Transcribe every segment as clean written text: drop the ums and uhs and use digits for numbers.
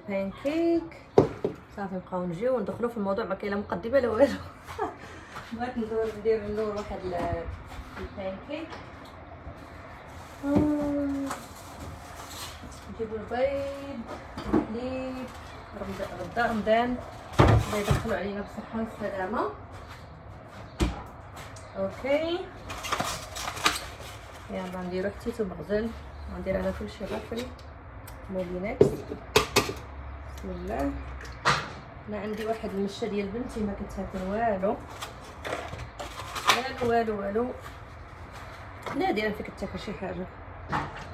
البانكيك صافي. نبقاو نجيو وندخلوا في الموضوع. ما كاين لا مقدمه لا والو. بغيت ندير واحد البانكيك. نجيبو البيض، الحليب، غدا رمضان الله يدخلوا علينا بالصحه والسلامه. اوكي يلا نديرو حتيتو مغزل. غندير انا كلشي غافل مولينكس. بسم الله. انا عندي واحد المشه ديال بنتي ما كتاكل والو والو والو والو. نادرا فيك تاكل شي حاجه.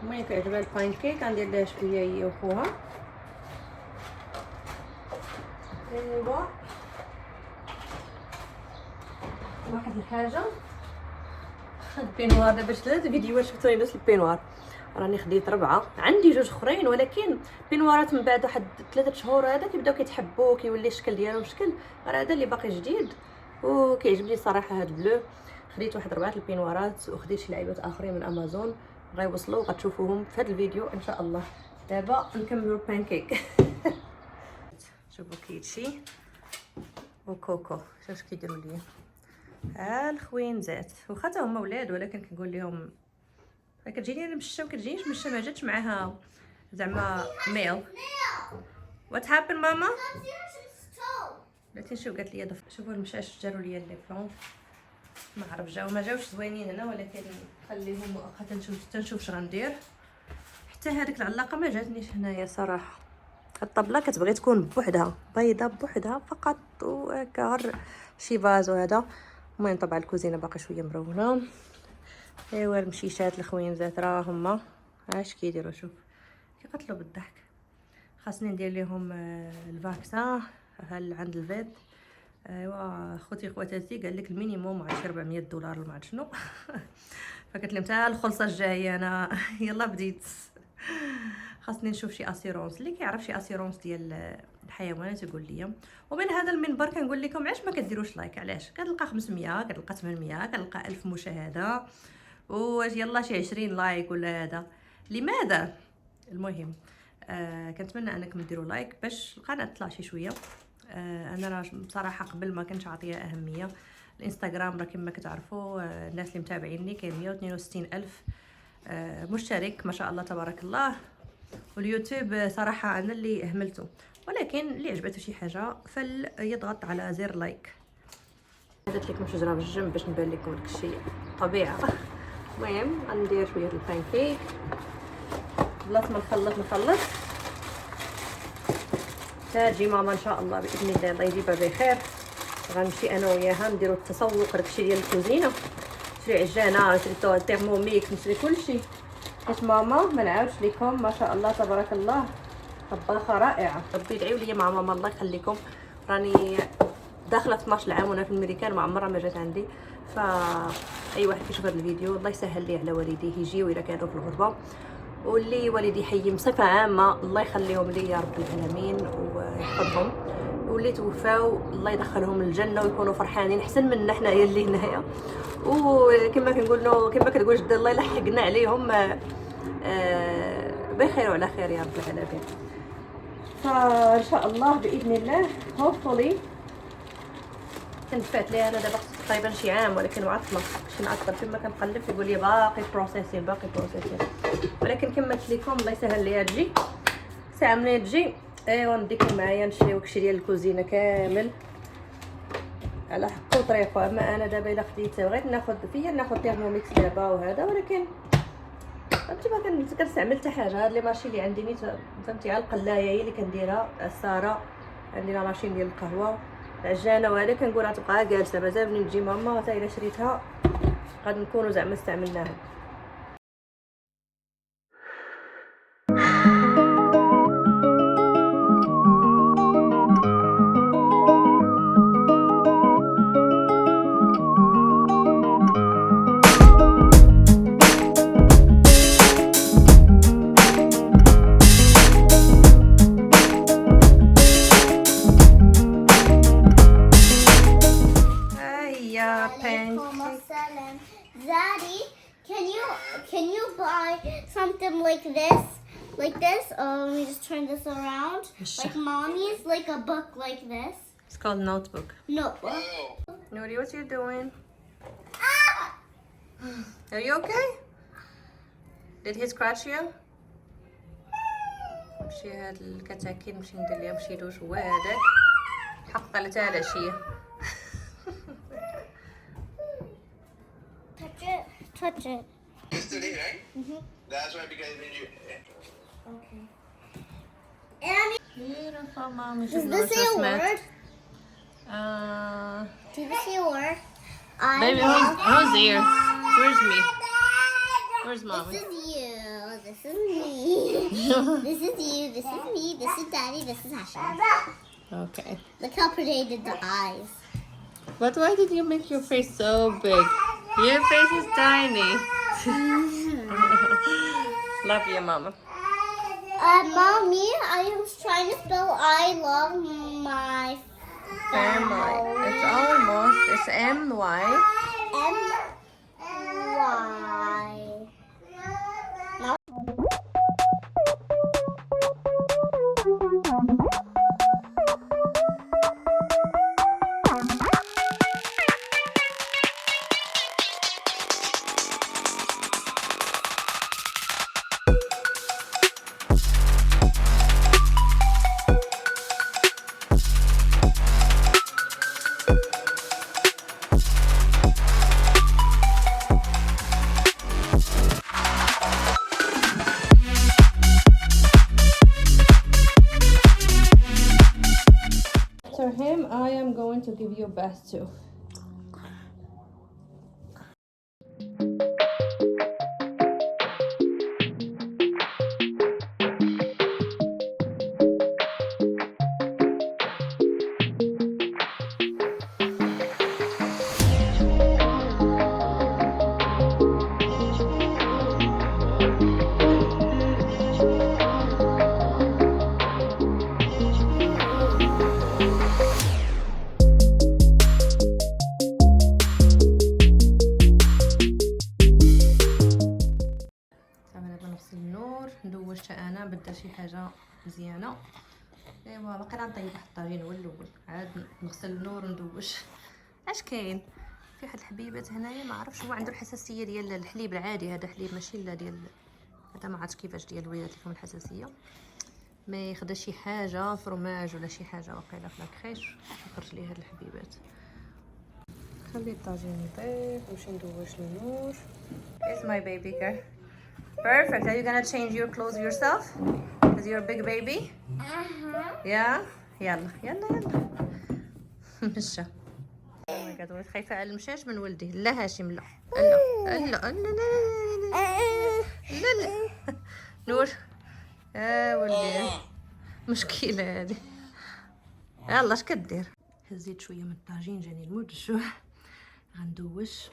المهم كيعجبها البانكيك غندير لها شويه هي وخوها. ايوا واحد الحاجه البينوار. دابا شفت 3 فيديوهات شفتوني نفس البينوار. راني خديت 4. عندي 2 اخرين ولكن بينوارات من بعد واحد 3 شهور هذا كيبداو كيتحبوا كيولي الشكل ديالهم شكل. راه هذا اللي باقي جديد وكيعجبني صراحه هذا البلو. خديت واحد 4 البينوارات وخديت شي لعيبات اخرين من امازون غيوصلوا غتشوفوهم في هذا الفيديو ان شاء الله. دابا نكملوا البانكيك. شوفوا كيتشي وكوكو شوف كيديروا ليا الخوينزات. واخا تا هما ولاد ولكن كنقول لهم كتجيني انا مشى وكتجينيش مشى. ما جاتش معاها زعما ميل. وات هابن ماما بلاتي شو قالت لي شوفوا المشاش جاروا لي لي بلون. ما عرف جاو ما جاوش زوينين هنا ولكن خليهم مؤقتا نشوف اش غندير. حتى هذيك العلاقه ما جاتنيش هنايا صراحه. الطبله كتبغي تكون بوحدها بيضه بوحدها فقط وهكا غير شي فاز وهذا. المهم طبعا الكوزينه باقي شويه مرونه. ايوا المشيشات الخوينزات راه هما اش كيديروا. شوف كيقتلوا بالضحك. خاصني ندير لهم الفاكسان عند الفيد. ايوا خوتي خواتاتي قال لك المينيموم عاد $400 ولا ما عرفت شنو. فقلت لهم حتى الخلصه الجايه انا يلا بديت. خاصني نشوف شي اسيرونس اللي كيعرف شي اسيرونس ديال الحيوانات يقول لي. ومن هذا المنبر كنقول لكم علاش ما كديروش لايك. علاش كتلقى 500 كتلقى 800 كتلقى 1000 مشاهده واش يلا شي 20 لايك ولا هذا لماذا؟ المهم كنتمنى انكم ديروا لايك باش القناه تطلع شي شويه. انا راه بصراحه قبل ما كنتش عاطيها اهميه. الانستغرام راه كما كتعرفوا الناس اللي متابعيني كاين 162 الف مشترك ما شاء الله تبارك الله. واليوتيوب صراحه انا اللي اهملته ولكن اللي عجبته شي حاجه فليضغط على زر لايك. درت لكم شجره في الجنب باش نبان لكم داكشي طبيعه. المهم غندير شويه البانكيك بلاص ما نخلط تاجي ماما ان شاء الله باذن الله الله يجيبها بخير. غنمشي انا وياها نديرو التسوق داكشي ديال الكوزينه. نشري عجانه نشري تيرموميك نشري كلشي حيت ماما ما نعاودش لكم ما شاء الله تبارك الله طباخه رائعه. ربي يدعيو لي مع ماما الله يخليكم. راني داخله 12 عام وانا في الميريكان ما عمرها ما جات عندي. اي واحد كيشوف هذا الفيديو الله يسهل ليه على والديه يجيو الا كانوا في الغربه. واللي والدي حي بصفه عامه الله يخليهم لي يا رب العالمين ويحفظهم. واللي توفاو الله يدخلهم الجنه ويكونوا فرحانين احسن منا حنايا اللي هنايا. وكما كنقولوا كما كتقول جده الله يلحقنا عليهم بخير وعلى خير يا رب العالمين. فان شاء الله باذن الله هوبفولي كنت لي انا دابا تقريبا شي عام ولكن معطله شي نعطل. كما كنقلب يقول لي باقي بروسيسين ولكن كما قلت لكم الله يسهل ليها تجي ساعه منين تجي. ايوا نديكم معايا نشريو كشي ديال الكوزينه كامل على حق وطريقه. اما انا دابا الا خديت بغيت ناخذ تيرموميكس دابا وهذا ولكن فهمتي ما كنستعمل حتى حاجه. هاد لي ماشين اللي عندي نيت فهمتي على القلايه هي اللي كنديرها الساره. عندي لا ماشين ديال القهوه العجانه وهذا كنقول غتبقى جالسه مازال منين تجي ماما حتى الا شريتها غادي نكونوا زعما استعملناها. Daddy, can you buy something like this? like this. Let me just turn this around. Sure. Like mommy's, like a book like this. It's called notebook. Notebook. Nuri, what you doing? Are you okay? Did he scratch you? مشي هاد الكتاكين نمشي ندير ليها شي دوش هو هذاك حق على تاع العشيه. Touch it. Touch it. It's still here, right? That's why, because when you... Okay. And Beautiful, mom. does this say a word? Does this say a word? Baby, who's here? Where's me? Where's mommy? This is you. This is me. This is you. This is me. This is Daddy. This is Hashem. Okay. Look how pretty I did the eyes. But why did you make your face so big? Your face is tiny. Love you, mama. Mommy, I was trying to spell I love my Family. It's almost. It's M-Y. M-Y. For him, I am going to give you a bath too. ندوشت انا بدها شي حاجه مزيانه. ايوا باقي غنطيب واحد الطاجين هو الاول، عاد نغسل النور وندوش. اش كاين في واحد الحبيبات هنايا ما عرفتش هو عنده الحساسيه ديال الحليب العادي، هذا حليب ماشي لا ديال هذا ما عرفتش كيفاش ديال الوليدات لكم الحساسيه، ما ياخذ شي حاجه فروماج ولا شي حاجه واقيلا في لاكريش يخرج ليه هاد الحبيبات. خلي الطاجين يطيب ونمشي ندوش النور. It's my baby girl. Perfect. Are you gonna change your clothes yourself? Because you're a big baby? Yeah? يلا يلا يلا. مشى. Oh my God. وليت خايفة على المشاش من ولدي. لا هاشم لا. لا لا لا لا لا. نور. ولدي. مشكلة هذه. يلا اش كدير؟ هزيت شوية من الطاجين جاني الموت الجوع. غندوش.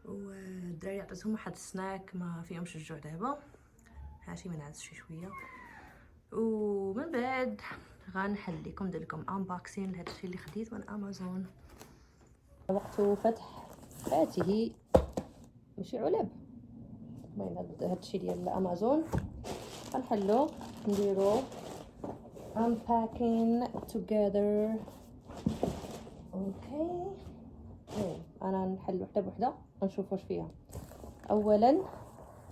والدراري عطيتهم واحد السناك ما فيهمش الجوع دابا، هاشي ما نعس شويه، ومن بعد غنحل لكم ندير لكم انبوكسين لهذا الشيء اللي خديت من امازون. وقت فتح هاته ماشي علب، المهم هذا الشيء ديال امازون غنحلو نديرو unpacking together. اوكي انا نحل وحده بوحده ونشوف واش فيها. اولا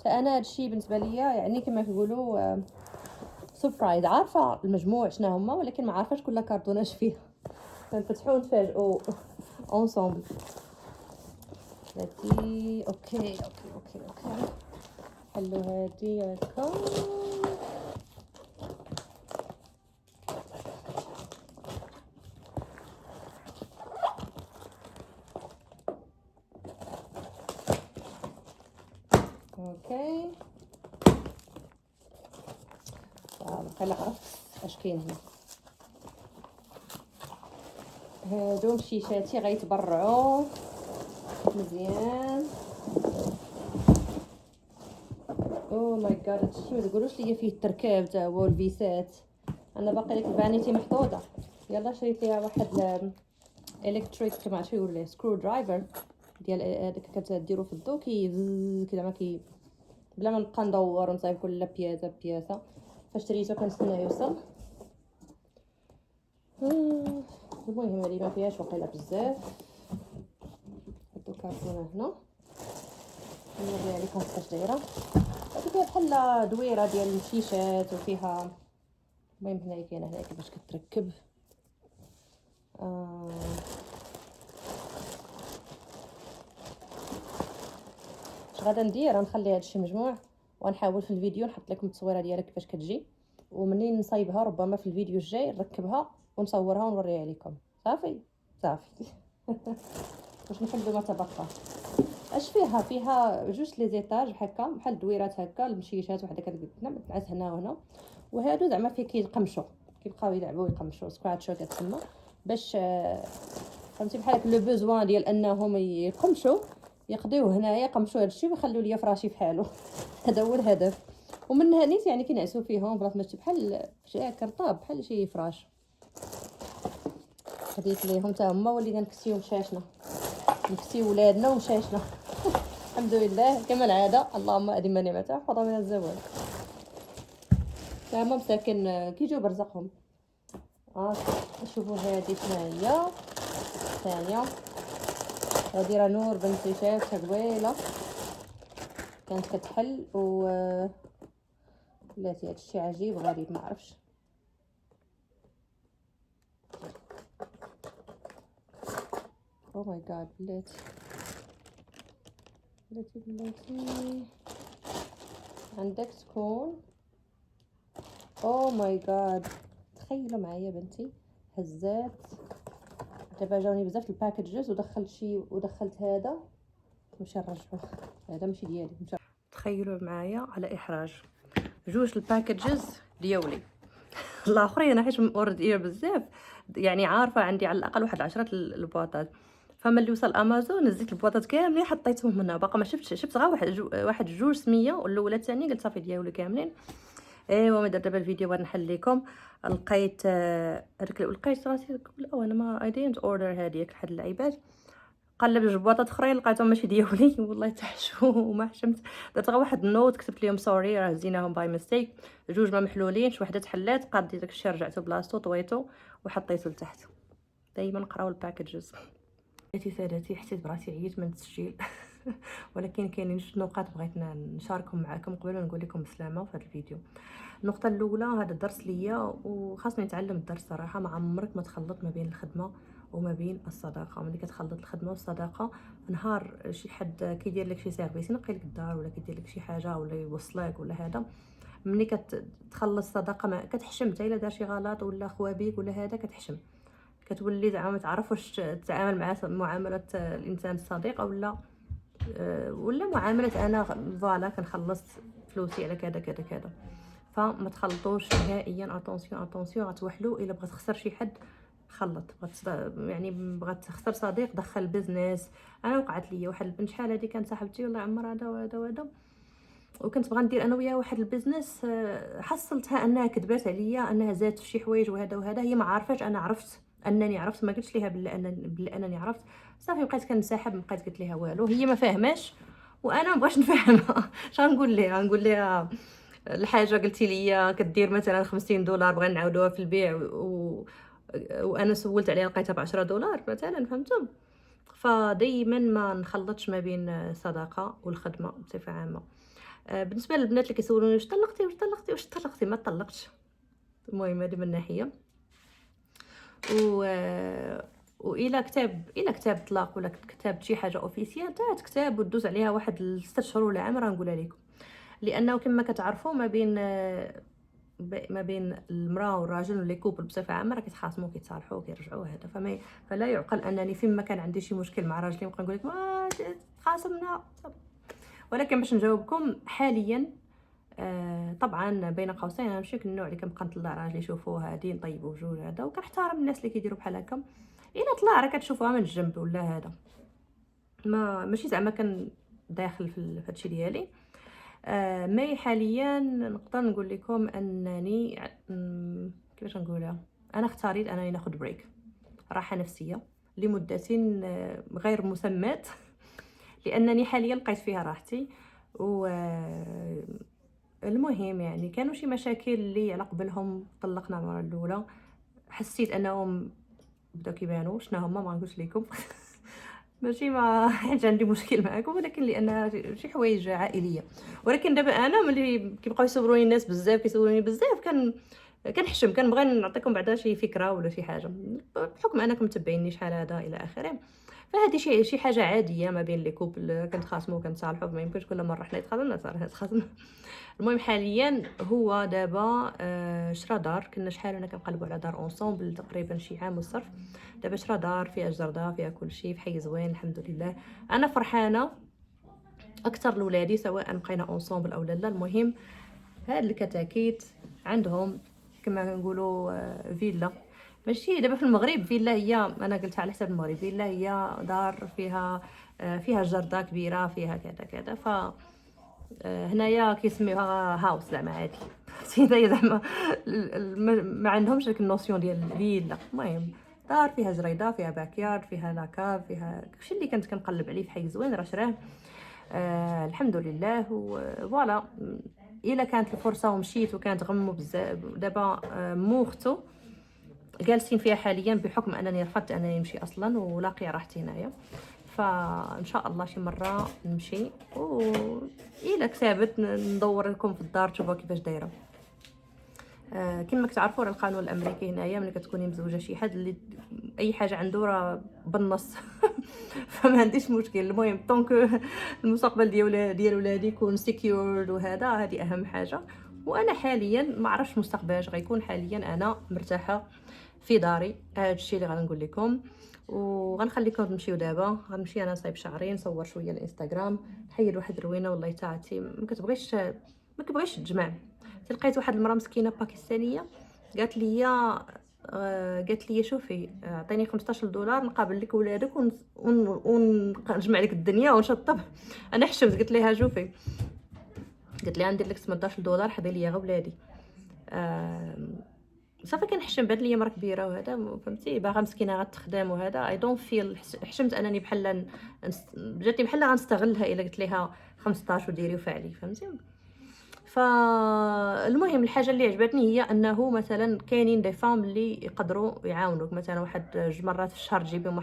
انا هادشي بالنسبه ليا يعني كما كيقولوا سربرايز، عارفه المجموع شنو هما ولكن ما عارفاش كل كارطونه اش فيها، نفتحوا ونتفاجئوا اونصومبل. هادي اوكي حلو هادي هكا. اوكي خلينا نعرف اش كاين هنا. هادو مشيشاتي غيتبرعوا مزيان. او ماي جاد هادشي ما تقولوش ليا فيه التركاب تا هو الفيسات، انا باقي لك الفانيتي محطوطه. يلا شريت ليها واحد الكتريك ما عرفتش يقولوا ليه سكرو درايفر ديال هذاك كتديرو في الضو كي كذا ما كي بلا ما نبقى ندور ونصايب كل بياسه بياسه. فشريته كنستنى يوصل. المهم هذه ما فيهاش وقيله بزاف. نحطو الكرتونه هنا نوريها لكم كيفاش دايره. هذه فيها بحال دويره ديال المشيشات وفيها. المهم هنايا كاينه هنايا كيفاش كتركب. اش غادا ندير؟ غنخلي هادشي مجموع ونحاول في الفيديو نحط لكم التصويره ديالها كيفاش كتجي، ومنين نصايبها ربما في الفيديو الجاي نركبها ونصورها ونوريها لكم. صافي باش نحلوا ما تبقى. اش فيها جوج لي زيتاج هكا بحال دويرات هكا المشيشات وحده كتنعس هنا وهنا، وهادو زعما فيه كيقمشوا كيبقاو يلعبوا يقمشوا سكراتشو كتسمى، باش فهمتي بحال هكا لو بوزوان ديال انهم يقمشوا يقضيوه هنايا يقمشوا هادشي ويخلوا ليا فراشي بحالو. هذا هو الهدف. ومن هنيت يعني كينعسوا فيهم بلاص ماشي بحال شي كرطاب بحال شي فراش. خديت ليهم حتى هما ولينا نكسيو مشاشنا نكسيو ولادنا ومشاشنا. الحمد لله كما العاده، اللهم ادم نعمته وحفظها من الزوال. هما مساكن كيجيو برزقهم. شوفوا هذه شناهي الثانيه. هذه راه نور بنتي شافتها زويله كانت كتحل و بلاتي هادشي عجيب غريب ما عرفش. او ماي جاد بلاتي عندك تكون. او ماي جاد تخيلوا معايا بنتي هزات دابا جاوني بزاف الباكيجز ودخلت هذا ماشي نرجعوه، هذا ماشي ديالي. تخيلوا معايا على احراج جوج الباكيجز ديالي. الاخرين حيت اوردي بزاف يعني عارفه عندي على الاقل واحد 10 البواطات. فما اللي وصل امازون نزيت البواطات كاملين حطيتهم هنا. باقا ما شفت غير واحد جوج سميه والاولى الثانيه قلت صافي ديالي كاملين. ايوا ما درت دابا الفيديو بغيت نحل لكم. لقيت لقيت راسي وانا ما اي دينت اوردر هذيك لحد العباد. قلب جوج بواطات اخرين لقيتهم ماشي ديالي. والله تحشو وما حشمت. درت غير واحد النوت كتبت لهم سوري راه هزيناهم باي ميستيك، جوج ما محلولينش، وحده تحلات قادي داكشي رجعته بلاصتو طويتو وحطيته لتحت. دائما نقراو الباكيجز. سادتي حسيت براسي عييت من التسجيل. ولكن كاينين جوج نقاط بغيت نشاركهم معكم قبل ما نقول لكم بسلامه في هذا الفيديو. النقطه الاولى هذا الدرس ليا وخاصني نتعلم الدرس صراحه. ما عمرك ما تخلط ما بين الخدمه وما بين الصداقه. ملي كتخلط الخدمه والصداقه نهار شي حد كيدير لك شي سيرفيس ينقي لك الدار ولا كيدير لك شي حاجه ولا يوصلك ولا هذا، ملي كتخلص الصداقه ما كتحشم حتى الا دار شي غلط ولا خوا بيك ولا هذا كتحشم، كتولي زعما ما تعرف واش تتعامل معاه معامله الانسان الصديق ولا معامله انا فوالا كنخلص فلوسي على كذا كذا كذا. فما تخلطوش نهائيا. اتونسيون غتوحلوا الا بغات تخسر شي حد خلط. بغات تخسر صديق دخل بزنس. انا وقعت لي واحد البنت شحال هذه كانت صاحبتي والله عمر هذا وهذا وكنت بغا ندير انا وياها واحد البيزنس. حصلتها انها كذبات عليا انها زادت في شي حوايج وهذا هي ما عارفاش. انا عرفت انني عرفت، ما قلتش ليها بلا انني عرفت. صافي بقيت كنسحب ما بقيت قلت ليها والو. هي ما فاهماش وانا ما بغاش نفهمها. اش غنقول ليها؟ نقول ليها الحاجه قلتي لي كدير مثلا $50 بغا نعاودوها في البيع وانا سولت عليها لقيتها ب$10 مثلا، فهمتم؟ فدائما ما نخلطش ما بين الصداقه والخدمه بصفه عامه. بالنسبه للبنات اللي كيسولوني واش طلقتي ما طلقتش. المهم هذه من ناحيه. الى كتاب طلاق ولا كتاب شي حاجه اوفيسيال كتاب ودوز عليها واحد 6 شهور ولا عام راه نقولها لكم. لانه كما كتعرفوا ما بين المراه والراجل واللي كوبل بصفه عامه راه كيتخاصموا كيتصالحوا كيرجعوا هذا. فلا يعقل انني فيما كان عندي شي مشكل مع راجلي نبقى نقول لكم تخاصمنا. ولكن باش نجاوبكم حاليا طبعا بين قوسين انا ماشي النوع اللي كنبقى نطلع راجلي يشوفوه هادي نطيبوا بجوج هذا، وكنحترم الناس اللي كيديروا بحال هكا. الا طلع راه كتشوفوها من الجنب ولا هذا ماشي زعما كان داخل في هادشي ديالي. مي حاليا نقدر نقول لكم انني كيفاش نقولها، انا اختاريت انني ناخذ بريك راحه نفسيه لمده غير مسمات. لانني حاليا لقيت فيها راحتي و المهم يعني كانوا شي مشاكل اللي على قبلهم طلقنا المره الاولى، حسيت انهم بداو كيبانوا شنو هما، ما نقولش لكم ماشي ما حيت عندي مشكل معاكم، ولكن لان شي حوايج عائليه. ولكن دابا انا ملي كيبقاو يصوروني الناس بزاف كيصوروني بزاف كنحشم، كنبغي نعطيكم بعدا شي فكره ولا شي حاجه، بحكم انكم متبعيني شحال هذا الى اخره. فهذه شي حاجه عاديه ما بين لي كوبل، كنتخاصموا وكنتصالحوا، ما يمكنش كل مره حنا نتخاصموا. المهم حاليا هو دابا شرا دار، كنا شحال وانا كنقلبوا على دار اونصومبل تقريبا شي عام والصرف. دابا شرا دار فيها جردة فيها كل شيء في حي زوين الحمد لله. انا فرحانه اكثر لولادي سواء بقينا اونصومبل او لا. المهم هاد الكتاكيت عندهم كما كنقولوا فيلا، ماشي دابا في المغرب فيلا هي، انا قلتها على حساب المغرب، فيلا هي دار فيها جردة كبيره فيها كذا كذا. ف هنايا كيسميوها هاوس زعما عادي هنايا زعما ما عندهمش ديك النوسيون ديال الفيلا. المهم دار فيها جريده فيها باكيارد فيها لاكاف فيها داكشي اللي كنت كنقلب عليه في حي زوين راه شراه الحمد لله. فوالا الا كانت الفرصه ومشيت وكانت غمو بزاف. دابا مو اختو جالسين فيها حاليا بحكم انني رفضت انني نمشي اصلا ولاقيه راحتي هنايا، فان شاء الله شي مره نمشي الى كتابت ندور لكم في الدار تشوفوا كيفاش دايره. كما كتعرفوا راه القانون الامريكي هنايا ملي كتكوني مزوجه شي حد اللي اي حاجه عنده راه بالنص فما عنديش مشكل. المهم طونك المستقبل ديال ولادي يكون سيكيورد وهذا، هذه اهم حاجه. وانا حاليا ما عرفتش المستقبل اش غيكون، حاليا انا مرتاحه في داري. هذا الشيء اللي غنقول لكم، وغنخليكم تمشيو. دابا غنمشي انا نصايب شعري، نصور شويه الانستغرام، نحيد واحد الروينه والله تاعتي ما كتبغيش تجمع. لقيت واحد المراه مسكينه باكستانيه قالت لي شوفي عطيني $15 نقابل لك ولادك ونجمع لك الدنيا ونشطب. انا حشمت قلت لها شوفي، قلت لها ندير لك $18 حضي لي غير ولادي. صافي كنحشم بان ليا مرا كبيره وهذا فهمتي، باغا مسكينه غتخدم وهذا. اي دونت فيل، حشمت انني بحال جاتني بحال غنستغلها الا قلت لها 15 وديري وفعلي فهمتي. فالمهم الحاجه اللي عجبتني هي انه مثلا كاينين دي فام اللي يقدروا يعاونوك، مثلا واحد 2 مرات في الشهر تجيبهم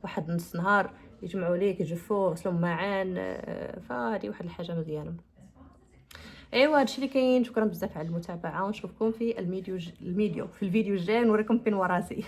واحد نص نهار يجمعوا ليك يجفوا يغسلوا معان. فهذه واحد الحاجه مزيانه. ايوا هادشي اللي كاين. شكرا بزاف على المتابعه، ونشوفكم في الفيديو الجاي، نوريكم فين وراسي